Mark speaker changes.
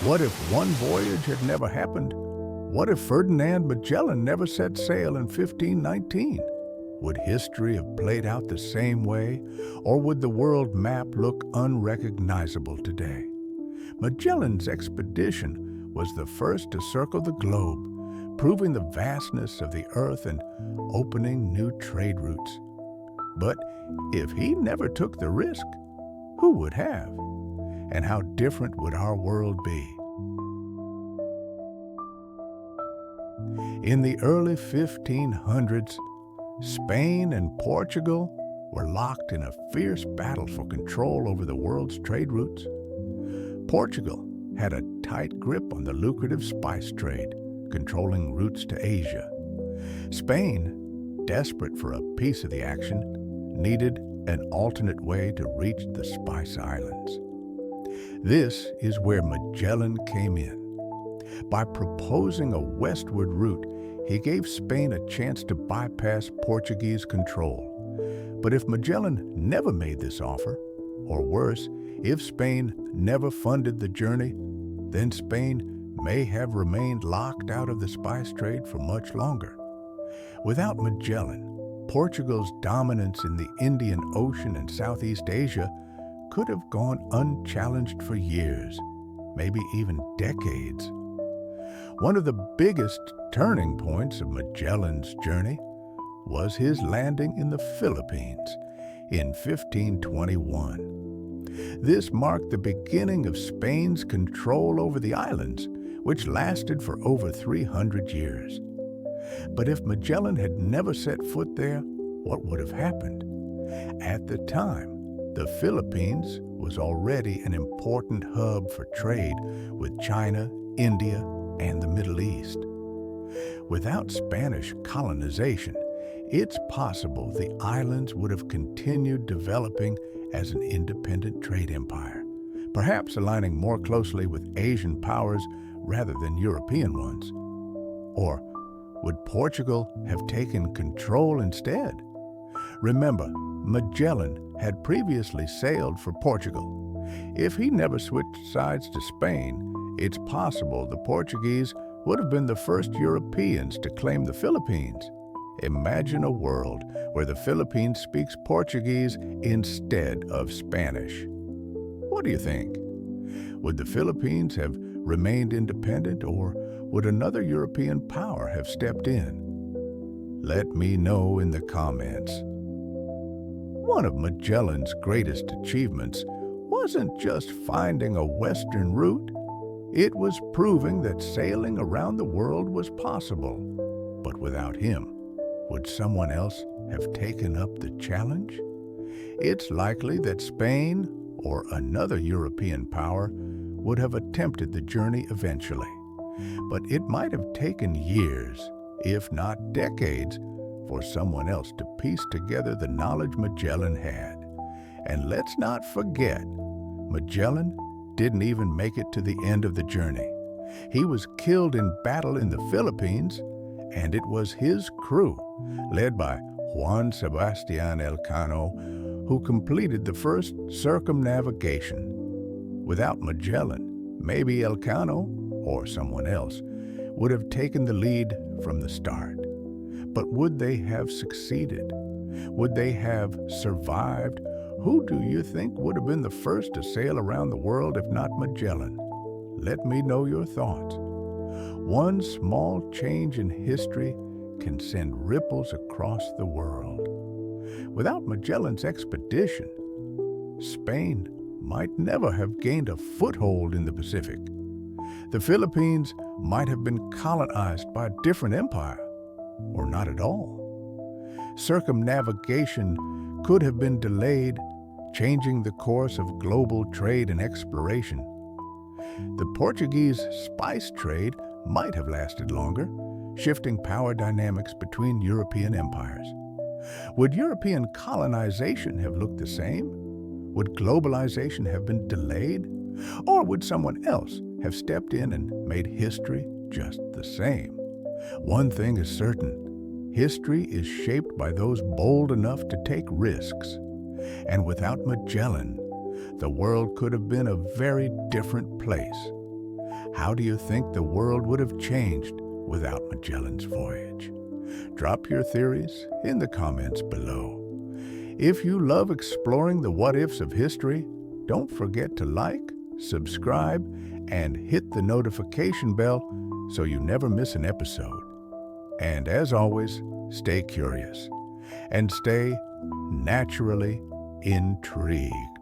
Speaker 1: What if one voyage had never happened? What if Ferdinand Magellan never set sail in 1519? Would history have played out the same way, or would the world map look unrecognizable today? Magellan's expedition was the first to circle the globe, proving the vastness of the earth and opening new trade routes. But if he never took the risk, who would have? And how different would our world be? In the early 1500s, Spain and Portugal were locked in a fierce battle for control over the world's trade routes. Portugal had a tight grip on the lucrative spice trade, controlling routes to Asia. Spain, desperate for a piece of the action, needed an alternate way to reach the Spice Islands. This is where Magellan came in. By proposing a westward route, he gave Spain a chance to bypass Portuguese control. But if Magellan never made this offer, or worse, if Spain never funded the journey, then Spain may have remained locked out of the spice trade for much longer. Without Magellan, Portugal's dominance in the Indian Ocean and Southeast Asia could have gone unchallenged for years, maybe even decades. One of the biggest turning points of Magellan's journey was his landing in the Philippines in 1521. This marked the beginning of Spain's control over the islands, which lasted for over 300 years. But if Magellan had never set foot there, what would have happened? At the time, the Philippines was already an important hub for trade with China, India, and the Middle East. Without Spanish colonization, it's possible the islands would have continued developing as an independent trade empire, perhaps aligning more closely with Asian powers rather than European ones. Or would Portugal have taken control instead? Remember, Magellan had previously sailed for Portugal. If he never switched sides to Spain, it's possible the Portuguese would have been the first Europeans to claim the Philippines. Imagine a world where the Philippines speaks Portuguese instead of Spanish. What do you think? Would the Philippines have remained independent, or would another European power have stepped in? Let me know in the comments. One of Magellan's greatest achievements wasn't just finding a western route. It was proving that sailing around the world was possible. But without him, would someone else have taken up the challenge? It's likely that Spain or another European power would have attempted the journey eventually. But it might have taken years, if not decades, for someone else to piece together the knowledge Magellan had. And let's not forget, Magellan didn't even make it to the end of the journey. He was killed in battle in the Philippines, and it was his crew, led by Juan Sebastian Elcano, who completed the first circumnavigation. Without Magellan, maybe Elcano, or someone else, would have taken the lead from the start. But would they have succeeded? Would they have survived? Who do you think would have been the first to sail around the world if not Magellan? Let me know your thoughts. One small change in history can send ripples across the world. Without Magellan's expedition, Spain might never have gained a foothold in the Pacific. The Philippines might have been colonized by a different empire, or not at all. Circumnavigation could have been delayed, changing the course of global trade and exploration. The Portuguese spice trade might have lasted longer, shifting power dynamics between European empires. Would European colonization have looked the same? Would globalization have been delayed? Or would someone else have stepped in and made history just the same? One thing is certain, history is shaped by those bold enough to take risks. And without Magellan, the world could have been a very different place. How do you think the world would have changed without Magellan's voyage? Drop your theories in the comments below. If you love exploring the what-ifs of history, don't forget to like, subscribe, and hit the notification bell so you never miss an episode. And as always, stay curious and stay naturally intrigued.